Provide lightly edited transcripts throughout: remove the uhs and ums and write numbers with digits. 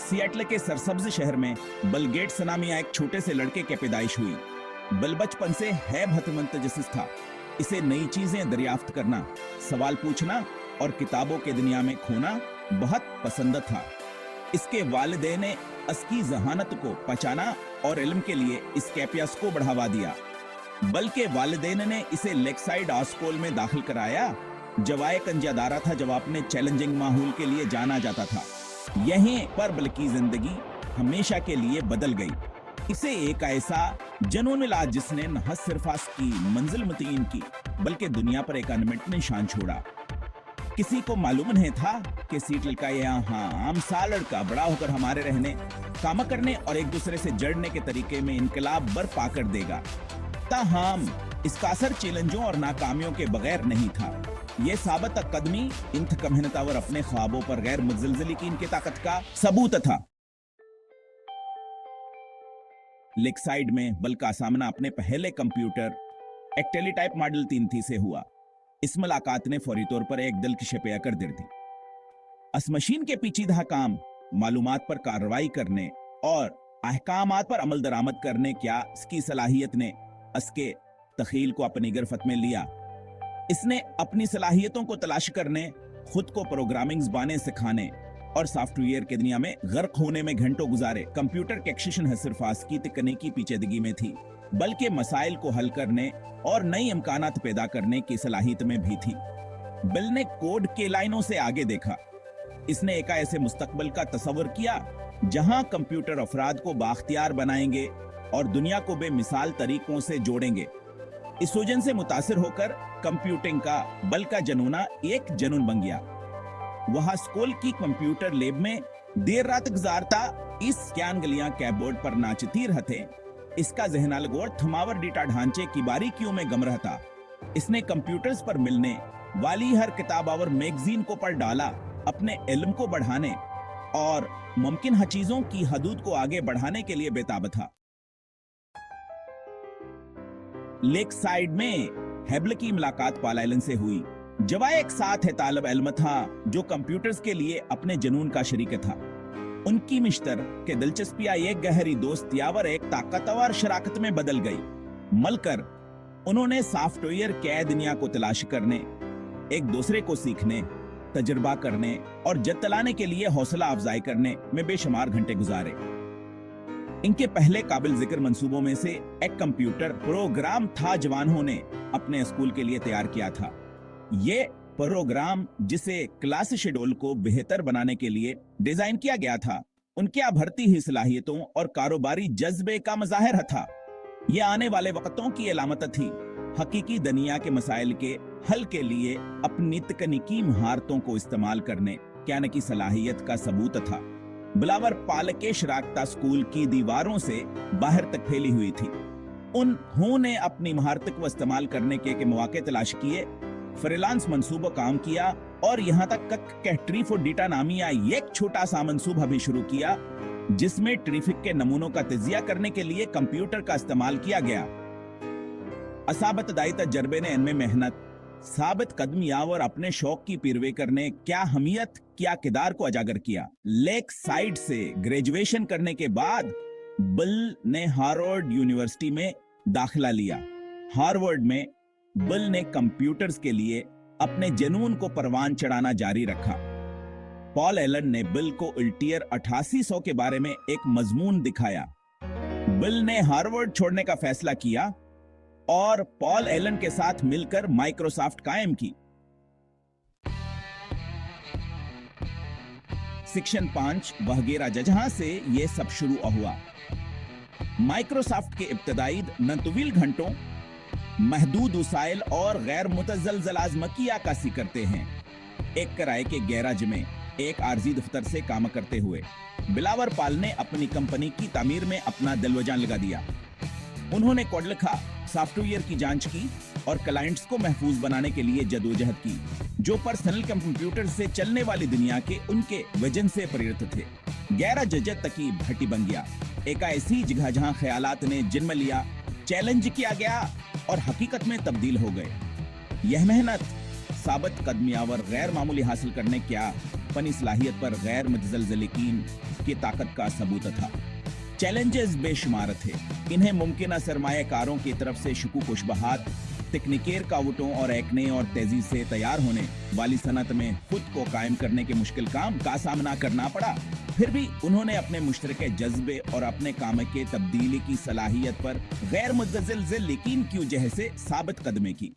Seattle के सरसब्ज शहर में बिल गेट्स नामी एक छोटे से लड़के की पैदाइश हुई। बिल बचपन से है भतमंतजसिस था। इसे नई चीजें दरियाफ्त करना, सवाल पूछना और किताबों के दुनिया में खोना बहुत पसंद था। इसके वालिदैन ने इसकी जहानत को पहचाना और इल्म के लिए इस कैपियस को बढ़ावा दिया। बल्कि वालिदैन ने इसे लेकसाइड स्कूल में दाखिल कराया, जवाए कंजादारा था, जब अपने चैलेंजिंग माहौल के लिए जाना जाता था। यहीं पर बिल की जिंदगी हमेशा के लिए बदल गई। इसे एक ऐसा जनून मिला जिसने न सिर्फ की मंजिल मुतय्यन की, बल्कि दुनिया पर एक अनमिट निशान छोड़ा। किसी को मालूम नहीं था कि सिएटल का यहाँ आम सा लड़का बड़ा होकर हमारे रहने, काम करने और एक दूसरे से जड़ने के तरीके में इनकलाब बर्पा कर देगा। ताहम इसका असर चैलेंजों और नाकामियों के बगैर नहीं था। ये साबित कदमी इंतकाम मेहनतावर अपने ख्वाबों पर गैर मुतज़लज़ली की इनकी ताकत का सबूत था। लेकसाइड में बिल का सामना अपने पहले कंप्यूटर एक टेलीटाइप मॉडल 3 से हुआ। इस मुलाकात ने फौरी तौर पर एक दिलकश पैदा कर दी। इस मशीन के पीछीदा काम मालूमात पर कार्रवाई करने और अहकामात पर अमल दरामद करने क्या इसकी सलाहियत ने इसके तखील को अपनी गिरफ्त में लिया। इसने अपनी सलाहियतों को तलाश करने, खुद को प्रोग्रामिंग ज़बानें सिखाने और सॉफ्टवेयर के दुनिया में गर्क होने में घंटों गुजारे। कंप्यूटर के एक्शन है सिर्फ की तकनीकी पेचीदगी में थी, बल्कि मसाइल को हल करने और नई इम्कानात पैदा करने की सलाहियत में भी थी। बिल ने कोड के लाइनों से आगे देखा। इसने एक ऐसे मुस्तकबिल का तस्वर किया जहां कंप्यूटर अफराद को बाख्तियार बनाएंगे और दुनिया को बेमिसाल तरीकों से जोड़ेंगे। इस सूजन से मुतासिर होकर कंप्यूटिंग का बिल का जनूना एक जनून बन गया। वह स्कूल की कंप्यूटर लैब में देर रात गुजारता, इस ज्ञान गलियां कैबोर्ड पर नाचती रहते। इसका जहन अलगोर थमावर डेटा ढांचे की बारीकियों में गम रहता। इसने कंप्यूटर्स पर मिलने वाली हर किताब और मैगजीन को पढ़ डाला, अपने इल्म को बढ़ाने और मुमकिन चीजों की हदूद को आगे बढ़ाने के लिए बेताब था। लेकसाइड में हेबल की मुलाकात पॉल एलन से हुई। जब एक साथ है तालब इल्म था जो कंप्यूटर्स के लिए अपने जुनून का शरीक था। उनकी मिश्तर के दिलचस्पियां एक गहरी दोस्तियावर एक ताकतवर शराकत में बदल गई। मलकर उन्होंने सॉफ्टवेयर के दुनिया को तलाश करने, एक दूसरे को सीखने, तजुर्बा करने और जतलाने के लिए हौसला अफजाई करने में बेशुमार घंटे गुजारे। इनके पहले काबिल जिक्र मंसूबों में से एक कंप्यूटर प्रोग्राम था जवानों ने अपने स्कूल के लिए तैयार किया था। ये प्रोग्राम जिसे क्लास शेड्यूल को बेहतर बनाने के लिए डिजाइन किया गया था, उनके अभरती ही सलाहियतों और कारोबारी जज्बे का मज़ाहिर था। यह आने वाले वक्तों की अलामत थी। हकीकी दुनिया के मसाइल के हल के लिए अपनी तकनीकी महारतों को इस्तेमाल करने क्या की सलाहियत का सबूत था। बिलावर पाल के शराकता स्कूल की दीवारों से बाहर तक फैली हुई थी। उन्होंने अपनी महारत को इस्तेमाल करने के मौके तलाश किए, फ्रीलांस मंसूबा काम किया और यहाँ तक कि ट्रीफो डेटा नामी एक छोटा सा मंसूबा भी शुरू किया जिसमें ट्रैफिक के नमूनों का तजिया करने के लिए कंप्यूटर का इस्तेमाल किया गया। असाबत दाई तजर्बे ने इनमें मेहनत, साबित कदमिया और अपने शौक की पैरवी करने क्या हमीयत, क्या किरदार को उजागर किया। लेकसाइड से ग्रेजुएशन करने के बाद बिल ने हार्वर्ड यूनिवर्सिटी में दाखिला लिया। हार्वर्ड में बिल ने कंप्यूटर्स के लिए अपने जुनून को परवान चढ़ाना जारी रखा। पॉल एलन ने बिल को अल्टियर 8800 के बारे में एक मजमून दिखाया। बिल ने हार्वर्ड छोड़ने का फैसला किया और पॉल एलन के साथ मिलकर माइक्रोसॉफ्ट कायम की। सेक्शन 5 वगैरह जहां से यह सब शुरू हुआ। माइक्रोसॉफ्ट के इब्तदाई नतवील घंटों, महदूद वसाइल और गैर मुतज़लज़ल आज़मकी आकासी करते हैं। एक किराए के गैराज में एक आर्जी दफ्तर से काम करते हुए बिलावर पाल ने अपनी कंपनी की तामीर में अपना दिल व जान लगा दिया। उन्होंने कोड लिखा, सॉफ्टवेयर की जांच की और क्लाइंट्स को महफूज बनाने के लिए जदोजहद की जो पर्सनल कंप्यूटर से चलने वाली दुनिया के उनके विजन से प्रेरित थे। गैराज जजत तकी भट्टी बन गया, एक ऐसी जगह जहां ख्यालात ने जन्म लिया, चैलेंज किया गया और हकीकत में तब्दील हो गए। यह मेहनत साबित कदमियावर गैर मामूली हासिल करने क्या अपनी सलाहियत पर गैर मुतज़लज़ल यकीन की ताकत का सबूत था। चैलेंजेस बेशुमार थे। इन्हें मुमकिन सरमायाकारों की तरफ से शुकूक शुबहात, तकनीकी रुकावटों और एकने और तेजी से तैयार होने वाली सनत में खुद को कायम करने के मुश्किल काम का सामना करना पड़ा। फिर भी उन्होंने अपने मुश्तरके जज्बे और अपने काम के तब्दीली की सलाहियत पर गैर मुतज़लज़ल यकीन की वजह से साबित कदमी की।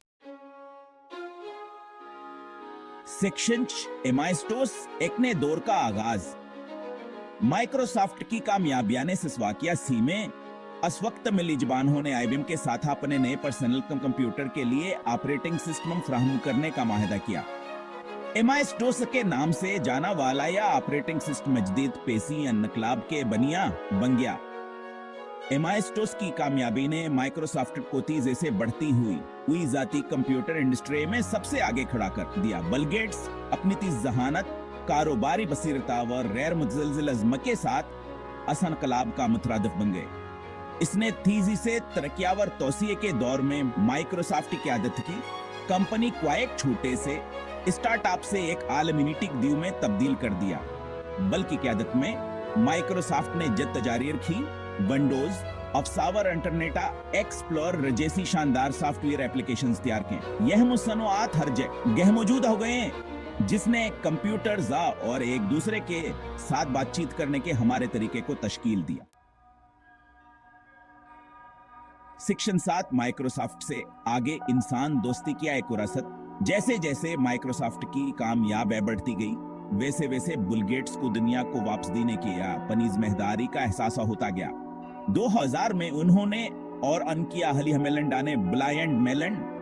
सेक्शन एमाइस्टोस एक नए दौर का आगाज। माइक्रोसॉफ्ट की कामयाबियां से वाकिया सी में इस वक्त मिली जबान होने आईबीएम के साथ अपने नए पर्सनल कंप्यूटर के लिए ऑपरेटिंग सिस्टम फराहम करने का माहिदा किया। एमआईएस-DOS के नाम से जाना वाला या ऑपरेटिंग सिस्टम जदीद पेसी इनकलाब के बनिया बन गया। एमआईएस-DOS की कामयाबी ने माइक्रोसॉफ्ट को तेजी से बढ़ती हुई जाती कंप्यूटर इंडस्ट्री में सबसे आगे खड़ा कर दिया। बिल गेट्स अपनी तेज जहानत, कारोबारी बसीरता व गैर मुतज़लज़ल अज़्म के साथ इस इनकलाब का मुतरादिफ बन गए। इसने तेजी से तरक्यावर तौसीए के दौर में माइक्रोसॉफ्ट की क़यादत की। कंपनी को एक छोटे से स्टार्टअप से एक आलमी नीतिक में तब्दील कर दिया। बल्कि क़यादत में माइक्रोसॉफ्ट ने जद जारी रखी। विंडोज, अफसावर, इंटरनेटा एक्सप्लोरर जैसी शानदार सॉफ्टवेयर एप्लीकेशंस तैयार किए। यह मुसन्नुआत हर जगह मौजूद हो गए हैं, जिसने कंप्यूटर्स और एक दूसरे के साथ बातचीत करने के हमारे तरीके को तश्कील दिया। सेक्शन 7 माइक्रोसॉफ्ट से आगे इंसान दोस्ती की एक विरासत। जैसे जैसे माइक्रोसॉफ्ट की कामयाबी बढ़ती गई, वैसे वैसे बिल गेट्स को दुनिया को वापस देने की अपनी जिम्मेदारी का एहसास होता गया। 2000 में उन्होंने और उनकी अहलिया मेलिंडा ने bill and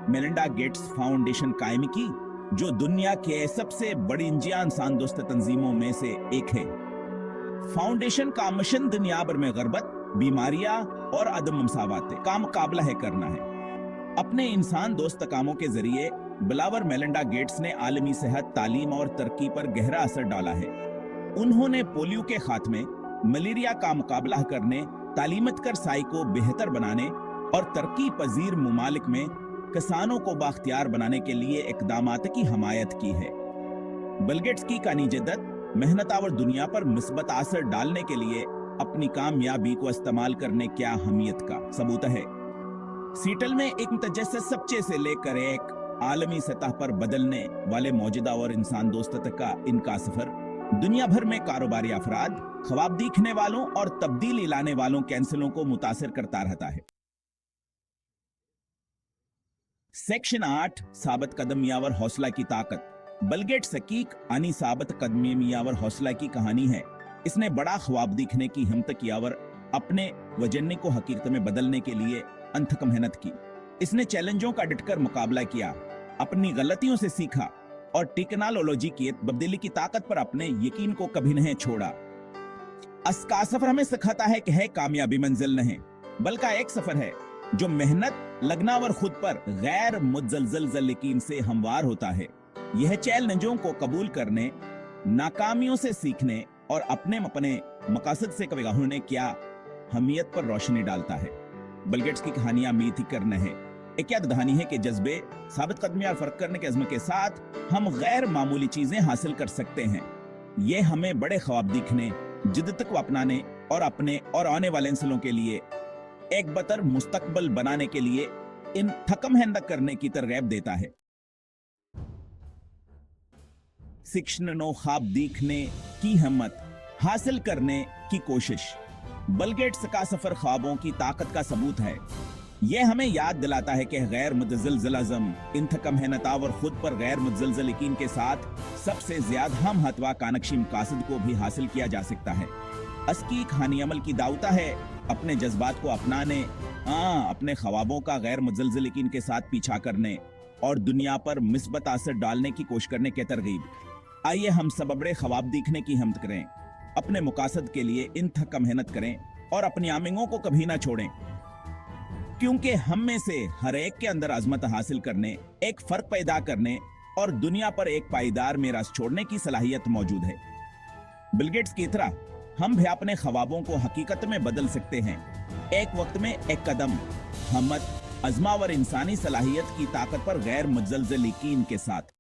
Melinda Gates foundation कायम की, जो दुनिया के सबसे बड़ी इंसान दोस्त तंजीमों में से एक है। फाउंडेशन का मिशन दुनिया भर में गुर्बत, बीमारियां और अदम मसावत का मुकाबला है करना है। अपने इंसान दोस्त कामों के जरिए बिलावर मेलिंडा गेट्स ने आलमी सेहत, तालीम और तरक्की पर गहरा असर डाला है। उन्होंने पोलियो के खात्मे, मलेरिया का मुकाबला करने, तालीमत कर साई को बेहतर बनाने और तरक्की पजीर मुमालिक में किसानों को बाख्तियार बनाने के लिए इकदामात की हमायत की है। बिल गेट्स की कानी जद्दत, मेहनत और दुनिया पर मुस्बत असर डालने के लिए अपनी कामयाबी को इस्तेमाल करने की अहमियत का सबूत है। सीटल में एक मुतजस्सिस सच्चे से लेकर एक आलमी सतह पर बदलने वाले मौजूदा और इंसान दोस्त तक का इनका सफर दुनिया भर में कारोबारी अफराद, ख्वाब देखने वालों और तब्दीली लाने वालों कैंसलों को मुतासिर करता रहता है। सेक्शन 8 साबित कदमी और हौसला की ताकत। बिल गेट्स हकीक आनी साबित कदमी और हौसला की कहानी है। इसने बड़ा ख्वाब देखने की हिम्मत की और अपने वजन को हकीकत में बदलने के लिए अनथक मेहनत की। इसने चैलेंजों का डटकर मुकाबला किया, अपनी गलतियों से सीखा और टेक्नोलॉजी की तब्दीली की ताकत पर अपने यकीन को कभी नहीं छोड़ा। इसका सफर हमें सिखाता है कि है कामयाबी मंजिल नहीं, बल्कि एक सफर है जो मेहनत, लगना और खुद पर गैर मुतज़लज़ल यकीन से हमवार होता है। यह चैलेंजों को कबूल करने, नाकामियों से सीखने और अपने मकासद से कभी होने क्या अहमियत पर रोशनी डालता है। बिल गेट्स की कहानियां मीठी करना है, एक याद दहानी है कि जज्बे, साबित कदमी और फर्क करने के अज़्म के साथ हम गैर मामूली चीजें हासिल कर सकते हैं। ये हमें बड़े ख्वाब दिखने, जिद्दत को अपनाने और अपने और आने वाले नस्लों के लिए एक बेहतर मुस्तकबल बनाने के लिए इन थकम हेंदक करने की तरगीब देता है। सेक्शन 9 ख्वाब देखने की हिम्मत, हासिल करने की कोशिश। बिल गेट्स का सफर ख्वाबों की ताकत का सबूत है। यह हमें याद दिलाता है कि गैर मुतज़लज़ल अज़्म, इंतकम मेहनत और खुद पर गैर मुतज़लज़ल यकीन के साथ सबसे ज्यादा हम हतवा कानक्शी मकासद को भी हासिल किया जा सकता है। असकी कहानी अमल की दावता है अपने जज्बात को अपनाने, अपने ख्वाबों का गैर मुतज़लज़ल यकीन के साथ पीछा करने और दुनिया पर मुस्बत असर डालने की कोशिश करने के तरगीब। आइए हम सब बड़े ख्वाब देखने की हिम्मत करें, अपने मुकासद के लिए इंतक मेहनत करें और अपनी आमिंगों को कभी ना छोड़ें, क्योंकि हम में से हर एक के अंदर अजमत हासिल करने, एक फर्क पैदा करने और दुनिया पर एक पायदार मीरास छोड़ने की सलाहियत मौजूद है। बिल गेट्स की तरह हम भी अपने ख्वाबों को हकीकत में बदल सकते हैं, एक वक्त में एक कदम, हिम्मत, अज़्मा और इंसानी सलाहियत की ताकत पर गैर मुतज़लज़ल यकीन के साथ।